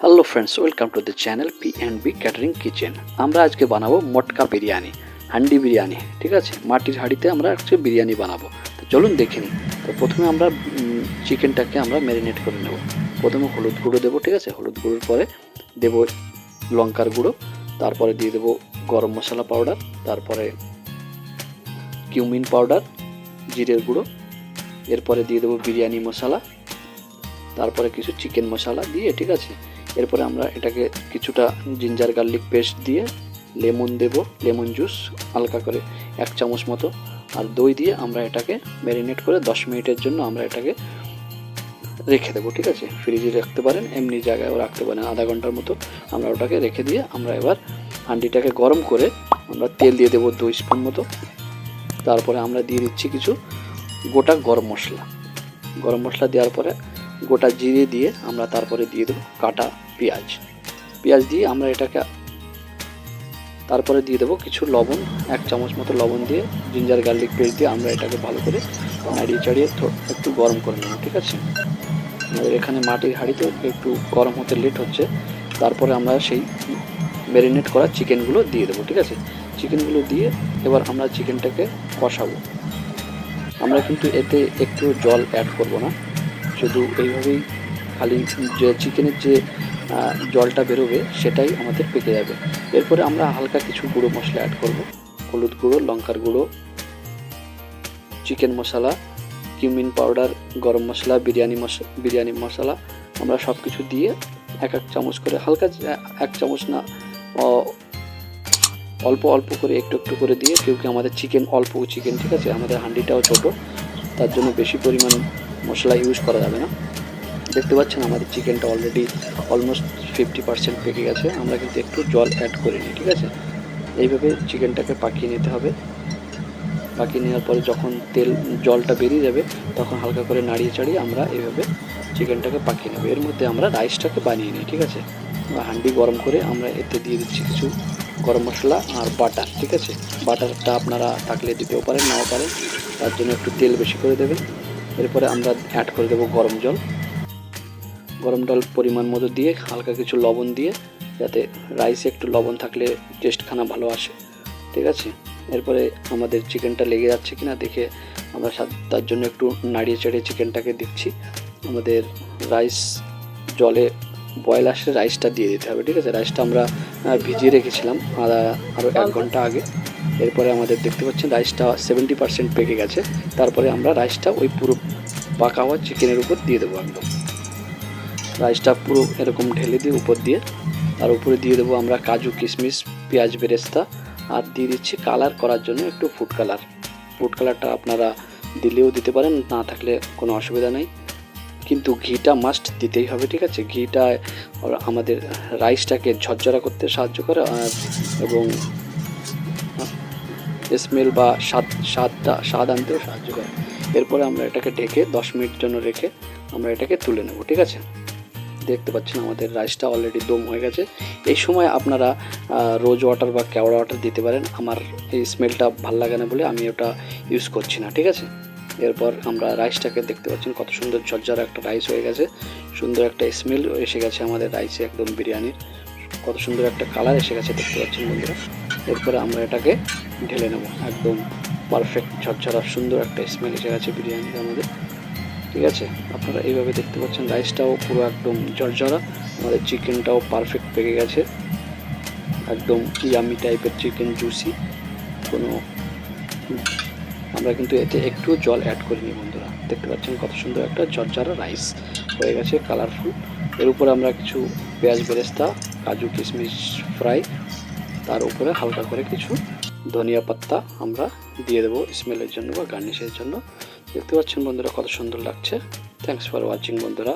Hello friends, welcome to the channel P&B catering kitchen. আমরা আজকে বানাবো মটকা বিরিয়ানি, হান্ডি বিরিয়ানি। ঠিক আছে, মাটির হাঁড়িতে আমরা আজকে বিরিয়ানি বানাবো। তো চলুন দেখে নিই। তো প্রথমে আমরা চিকেনটাকে আমরা ম্যারিনেট করে নেব। প্রথমে হলুদ গুঁড়ো দেবো। ঠিক আছে, হলুদ গুঁড়োর পরে দেবো লঙ্কার গুঁড়ো, তারপরে দিয়ে দেবো গরম মশলা পাউডার, তারপরে কিউমিন পাউডার, জিরের গুঁড়ো, এরপরে দিয়ে দেবো বিরিয়ানি মশলা, তারপরে কিছু চিকেন মশলা দিয়ে, ঠিক আছে, এরপরে আমরা এটাকে কিছুটা জিঞ্জার গার্লিক পেস্ট দিয়ে লেমন দেব, লেমন জুস হালকা করে 1 চামচ মতো, আর দই দিয়ে আমরা এটাকে ম্যারিনেট করে 10 মিনিটের জন্য আমরা এটাকে রেখে দেবো। ঠিক আছে, ফ্রিজে রাখতে পারেন, এমনি জায়গায়ও রাখতে পারেন, আধা ঘন্টার মতো আমরা ওটাকে রেখে দিয়ে আমরা এবার হাঁড়িটাকে গরম করে আমরা তেল দিয়ে দেবো 2 স্পুন মতো। তারপরে আমরা দিয়ে দিচ্ছি কিছু গোটা গরম মশলা দেওয়ার পরে গোটা জিরে দিয়ে আমরা তারপরে দিয়ে দেবো কাটা পেঁয়াজ দিয়ে আমরা এটাকে, তারপরে দিয়ে দেবো কিছু লবণ, 1 চামচ মতো লবণ দিয়ে জিঞ্জার গার্লিক পেস্ট দিয়ে আমরা এটাকে ভালো করে নাড়িয়ে চাড়িয়ে একটু গরম করে নেব। ঠিক আছে, আমাদের এখানে মাটির হাঁড়িতে একটু গরম হতে লেট হচ্ছে। তারপরে আমরা সেই ম্যারিনেট করা চিকেনগুলো দিয়ে দেবো। ঠিক আছে, চিকেনগুলো দিয়ে এবার আমরা চিকেনটাকে কষাবো। আমরা কিন্তু এতে একটু জল অ্যাড করব না, শুধু এইভাবেই খালি যে চিকেনের যে জলটা বেরোবে সেটাই আমাদের পেকে যাবে। এরপরে আমরা হালকা কিছু গুঁড়ো মশলা অ্যাড করব, হলুদ গুঁড়ো, লঙ্কার গুঁড়ো, চিকেন মশলা, কিউমিন পাউডার, গরম মশলা, বিরিয়ানি মশলা আমরা সব কিছু দিয়ে 1 চামচ করে, হালকা 1 চামচ না, অল্প অল্প করে একটু একটু করে দিয়ে, কেউকি আমাদের অল্প চিকেন, ঠিক আছে, আমাদের হাঁড়িটাও ছোটো, তার জন্য বেশি পরিমাণ মশলা ইউজ করা যাবে না। দেখতে পাচ্ছেন আমাদের চিকেনটা অলরেডি অলমোস্ট 50% পেকে গেছে, আমরা কিন্তু একটু জল অ্যাড করিনি। ঠিক আছে, এইভাবে চিকেনটাকে পাকিয়ে নিতে হবে। পাকিয়ে নেওয়ার পরে যখন জলটা বেরিয়ে যাবে তখন হালকা করে নাড়িয়ে চাড়িয়ে আমরা এইভাবে চিকেনটাকে পাকিয়ে নেব। এর মধ্যে আমরা রাইসটাকে বানিয়ে নিই। ঠিক আছে, হাঁড়ি গরম করে আমরা এতে দিয়ে দিচ্ছি কিছু গরম মশলা আর বাটার। ঠিক আছে, বাটারটা আপনারা থাকলে দিতেও পারেন, নাও পারেন, তার জন্য একটু তেল বেশি করে দেবেন। এরপরে আমরা অ্যাড করে দেবো গরম জল পরিমাণ মতো দিয়ে, হালকা কিছু লবণ দিয়ে, যাতে রাইসে একটু লবণ থাকলে টেস্টখানা ভালো আসে। ঠিক আছে, এরপরে আমাদের চিকেনটা লেগে যাচ্ছে কিনা দেখে আমরা তার জন্য একটু নাড়িয়ে চাড়িয়ে চিকেনটাকে দিচ্ছি। আমাদের রাইস জলে বয়েল আসলে রাইসটা দিয়ে দিতে হবে। ঠিক আছে, রাইসটা আমরা ভিজিয়ে রেখেছিলাম আরও 1 ঘন্টা আগে। এরপরে আমাদের দেখতে পাচ্ছেন রাইসটা 70% পেকে গেছে। তারপরে আমরা রাইসটা ওই পুরো পাকা হওয়া চিকেনের উপর দিয়ে দেবো। একদম রাইসটা পুরো এরকম ঢেলে দিয়ে উপর দিয়ে, তার উপরে দিয়ে দেবো আমরা কাজু, কিশমিশ, পেঁয়াজ বেরেস্তা, আর দিয়ে দিচ্ছি কালার করার জন্য একটু ফুড কালারটা আপনারা দিলেও দিতে পারেন, না থাকলে কোনো অসুবিধা নেই, কিন্তু ঘিটা মাস্ট দিতেই হবে। ঠিক আছে, ঘিটা আমাদের রাইসটাকে ঝরঝরা করতে সাহায্য করে এবং স্মেল বা স্বাদ আনতেও সাহায্য করে। এরপরে আমরা এটাকে ঢেকে 10 মিনিট জন্য রেখে আমরা এটাকে তুলে নেব। ঠিক আছে, দেখতে পাচ্ছেন আমাদের রাইসটা অলরেডি দম হয়ে গেছে। এই সময় আপনারা রোজ ওয়াটার বা কেওড়া ওয়াটার দিতে পারেন, আমার এই স্মেলটা ভাল লাগে না বলে আমি ওটা ইউজ করছি না। ঠিক আছে, এরপর আমরা রাইসটাকে দেখতে পাচ্ছেন কত সুন্দর ঝরঝরা একটা রাইস হয়ে গেছে, সুন্দর একটা স্মেল এসে গেছে আমাদের রাইসে, একদম বিরিয়ানির কত সুন্দর একটা কালার এসে গেছে, দেখতে পাচ্ছেন বন্ধুরা। এরপরে আমরা এটাকে ঢেলে নেব, একদম পারফেক্ট ঝরঝরা সুন্দর একটা স্মেল এসে গেছে বিরিয়ানির আমাদের। ঠিক আছে, আপনারা এইভাবে দেখতে পাচ্ছেন রাইসটাও পুরো একদম ঝরঝরা, আমাদের চিকেনটাও পারফেক্ট পেকে গেছে, একদম ইয়ামি টাইপের চিকেন, জুসি। আমরা কিন্তু এতে একটু জল অ্যাড করিনি বন্ধুরা। দেখতে পাচ্ছেন কত সুন্দর একটা ঝরঝরা রাইস হয়ে গেছে, কালারফুল। এর উপরে আমরা কিছু পেঁয়াজ বেরেস্তা, কাজু, কিশমিশ ফ্রাই, তার উপরে হালকা করে কিছু ধনিয়া পাতা আমরা দিয়ে দেবো স্মেলের জন্য বা গার্নিশের জন্য। দেখতে পাচ্ছেন বন্ধুরা কত সুন্দর লাগছে। থ্যাঙ্কস ফর ওয়াচিং বন্ধুরা।